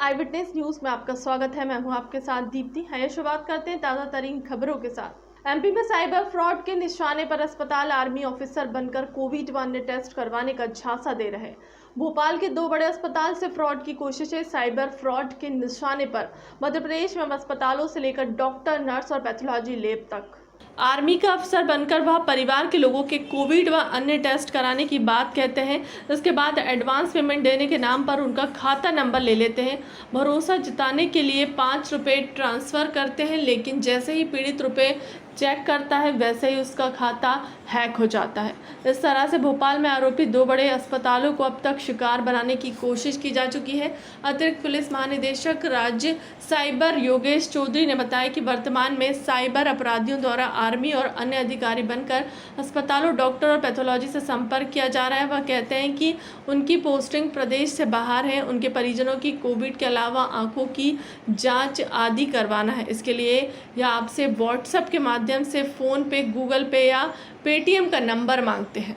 आई witness news में आपका स्वागत है। मैं हूं आपके साथ दीप्ति। आइए शुरुआत करते हैं ताज़ा तरीन खबरों के साथ। एमपी में साइबर फ्रॉड के निशाने पर अस्पताल आर्मी ऑफिसर बनकर कोविड व अन्य टेस्ट करवाने का झांसा दे रहे। भोपाल के 2 बड़े अस्पताल से फ्रॉड की कोशिशें। साइबर फ्रॉड के निशाने पर मध्य प्रदेश में अस्पतालों से लेकर डॉक्टर, नर्स और पैथोलॉजी लैब तक। आर्मी का अफसर बनकर वह परिवार के लोगों के कोविड व अन्य टेस्ट कराने की बात कहते हैं। इसके बाद एडवांस पेमेंट देने के नाम पर उनका खाता नंबर ले लेते हैं। भरोसा जताने के लिए 5 रुपये ट्रांसफ़र करते हैं, लेकिन जैसे ही पीड़ित रुपये चेक करता है वैसे ही उसका खाता हैक हो जाता है। इस तरह से भोपाल में आरोपी 2 बड़े अस्पतालों को अब तक शिकार बनाने की कोशिश की जा चुकी है। अतिरिक्त पुलिस महानिदेशक राज्य साइबर योगेश चौधरी ने बताया कि वर्तमान में साइबर अपराधियों द्वारा आर्मी और अन्य अधिकारी बनकर अस्पतालों, डॉक्टर और पैथोलॉजी से संपर्क किया जा रहा है। वह कहते हैं कि उनकी पोस्टिंग प्रदेश से बाहर है। उनके परिजनों की कोविड के अलावा आंखों की जाँच आदि करवाना है। इसके लिए या आपसे व्हाट्सएप के माध्यम से फ़ोन पे, गूगल पे या पेटीएम का नंबर मांगते हैं।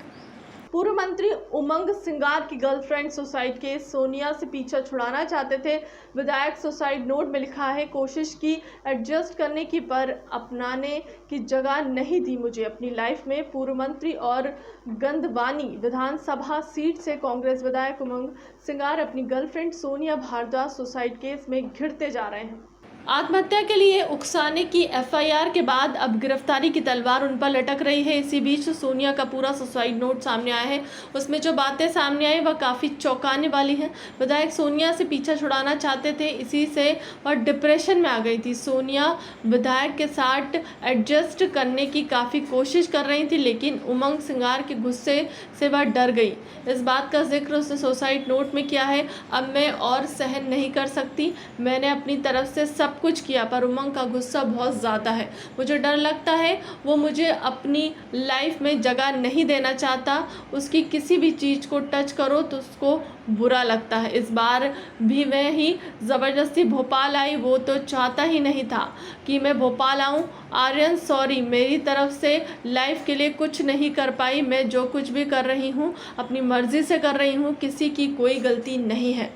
पूर्व मंत्री उमंग सिंगार की गर्लफ्रेंड सुसाइड केस। सोनिया से पीछा छुड़ाना चाहते थे विधायक। सुसाइड नोट में लिखा है, कोशिश की एडजस्ट करने की पर अपनाने की जगह नहीं दी मुझे अपनी लाइफ में। पूर्व मंत्री और गंदवानी विधानसभा सीट से कांग्रेस विधायक उमंग सिंगार अपनी girlfriend Sonia Bhardwaj suicide case में घिरते जा रहे हैं। आत्महत्या के लिए उकसाने की एफआईआर के बाद अब गिरफ्तारी की तलवार उन पर लटक रही है। इसी बीच सोनिया का पूरा सुसाइड नोट सामने आया है। उसमें जो बातें सामने आई वह काफ़ी चौंकाने वाली हैं। विधायक सोनिया से पीछा छुड़ाना चाहते थे, इसी से वह डिप्रेशन में आ गई थी। सोनिया विधायक के साथ एडजस्ट करने की काफ़ी कोशिश कर रही थी, लेकिन उमंग सिंगार के गुस्से से वह डर गई। इस बात का जिक्र उसने सुसाइड नोट में किया है। अब मैं और सहन नहीं कर सकती, मैंने अपनी तरफ से सब कुछ किया, पर उमंग का गुस्सा बहुत ज़्यादा है। मुझे डर लगता है वो मुझे अपनी लाइफ में जगह नहीं देना चाहता। उसकी किसी भी चीज़ को टच करो तो उसको बुरा लगता है। इस बार भी वह ही ज़बरदस्ती भोपाल आई। वो तो चाहता ही नहीं था कि मैं भोपाल आऊँ। आर्यन सॉरी, मेरी तरफ से लाइफ के लिए कुछ नहीं कर पाई। मैं जो कुछ भी कर रही हूँ अपनी मर्ज़ी से कर रही हूँ, किसी की कोई गलती नहीं है।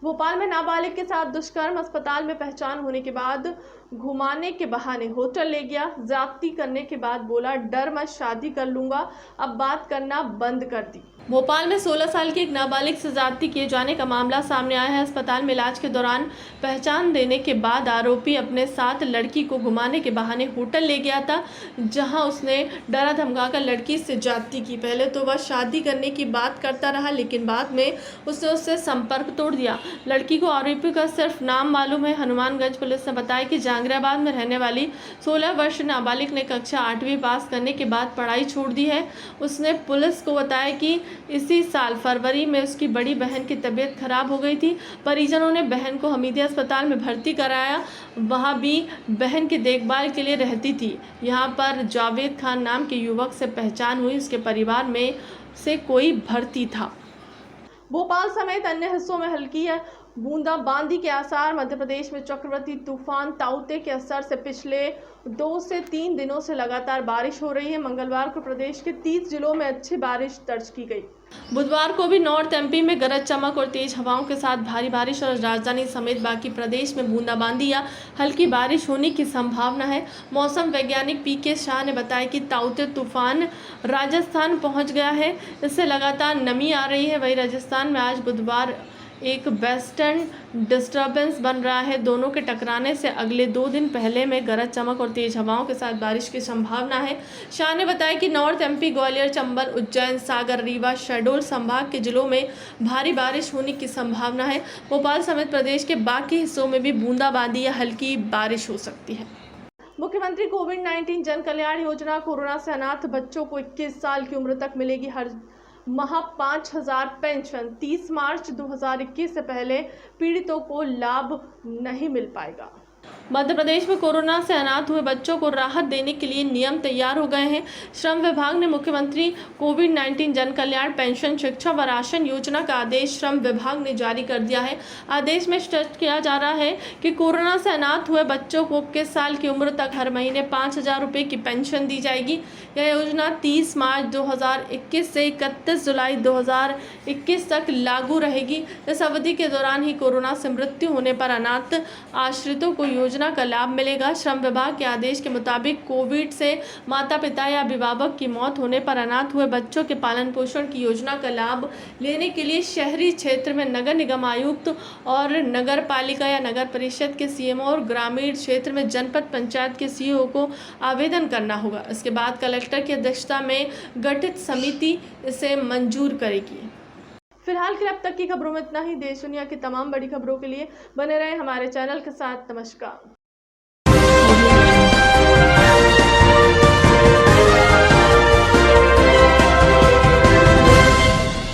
भोपाल में नाबालिग के साथ दुष्कर्म। अस्पताल में पहचान होने के बाद घुमाने के बहाने होटल ले गया। ज्यादती करने के बाद बोला, डर मत, शादी कर लूंगा। अब बात करना बंद कर दी। भोपाल में 16 साल की एक नाबालिग से ज्यादती किए जाने का मामला सामने आया है। अस्पताल में इलाज के दौरान पहचान देने के बाद आरोपी अपने साथ लड़की को घुमाने के बहाने होटल ले गया था, जहां उसने डरा धमकाकर लड़की से ज्यादती की। पहले तो वह शादी करने की बात करता रहा, लेकिन बाद में उसने उससे संपर्क तोड़ दिया। लड़की को आरोपी का सिर्फ नाम मालूम है। हनुमानगंज पुलिस ने बताया कि जहांगीराबाद में रहने वाली 16 वर्ष नाबालिग ने कक्षा 8वीं पास करने के बाद पढ़ाई छोड़ दी है। उसने पुलिस को बताया कि इसी साल फरवरी में उसकी बड़ी बहन की तबीयत खराब हो गई थी। परिजनों ने बहन को हमीदिया अस्पताल में भर्ती कराया। वहाँ भी बहन की देखभाल के लिए रहती थी। यहाँ पर जावेद खान नाम के युवक से पहचान हुई, उसके परिवार में से कोई भर्ती था। भोपाल समेत अन्य हिस्सों में हल्की बूंदाबांदी के आसार। मध्य प्रदेश में चक्रवाती तूफान ताउते के असर से पिछले 2 से 3 दिनों से लगातार बारिश हो रही है। मंगलवार को प्रदेश के 30 जिलों में अच्छी बारिश दर्ज की गई। बुधवार को भी नॉर्थ एमपी में गरज चमक और तेज हवाओं के साथ भारी बारिश और राजधानी समेत बाकी प्रदेश में बूंदाबांदी या हल्की बारिश होने की संभावना है। मौसम वैज्ञानिक पीके शाह ने बताया कि ताउते तूफान राजस्थान पहुंच गया है। इससे लगातार नमी आ रही है। वहीं राजस्थान में आज बुधवार एक वेस्टर्न डिस्टर्बेंस बन रहा है। दोनों के टकराने से अगले 2 दिन पहले में गरज चमक और तेज हवाओं के साथ बारिश की संभावना है। शाह ने बताया कि नॉर्थ एमपी, ग्वालियर, चंबल, उज्जैन, सागर, रीवा, शहडोल संभाग के जिलों में भारी बारिश होने की संभावना है। भोपाल समेत प्रदेश के बाकी हिस्सों में भी बूंदाबांदी या हल्की बारिश हो सकती है। मुख्यमंत्री कोविड-19 जन कल्याण योजना। कोरोना से अनाथ बच्चों को 21 साल की उम्र तक मिलेगी हर माह 5,000 पेंशन। 30 मार्च 2021 से पहले पीड़ितों को लाभ नहीं मिल पाएगा। मध्य प्रदेश में कोरोना से अनाथ हुए बच्चों को राहत देने के लिए नियम तैयार हो गए हैं। श्रम विभाग ने मुख्यमंत्री कोविड-19 जन कल्याण पेंशन शिक्षा व राशन योजना का आदेश श्रम विभाग ने जारी कर दिया है। आदेश में स्पष्ट किया जा रहा है कि कोरोना से अनाथ हुए बच्चों को 21 साल की उम्र तक हर महीने 5,000 रुपये की पेंशन दी जाएगी। यह योजना 30 मार्च 2021 से 31 जुलाई 2021 तक लागू रहेगी। इस अवधि के दौरान ही कोरोना से मृत्यु होने पर अनाथ आश्रितों को योजना का लाभ मिलेगा। श्रम विभाग के आदेश के मुताबिक कोविड से माता पिता या अभिभावक की मौत होने पर अनाथ हुए बच्चों के पालन पोषण की योजना का लाभ लेने के लिए शहरी क्षेत्र में नगर निगम आयुक्त और नगर पालिका या नगर परिषद के सीएमओ और ग्रामीण क्षेत्र में जनपद पंचायत के सीईओ को आवेदन करना होगा। इसके बाद कलेक्टर की अध्यक्षता में गठित समिति इसे मंजूर करेगी। फिलहाल के लिए अब तक की खबरों में इतना ही। देश दुनिया की तमाम बड़ी खबरों के लिए बने रहें हमारे चैनल के साथ। नमस्कार।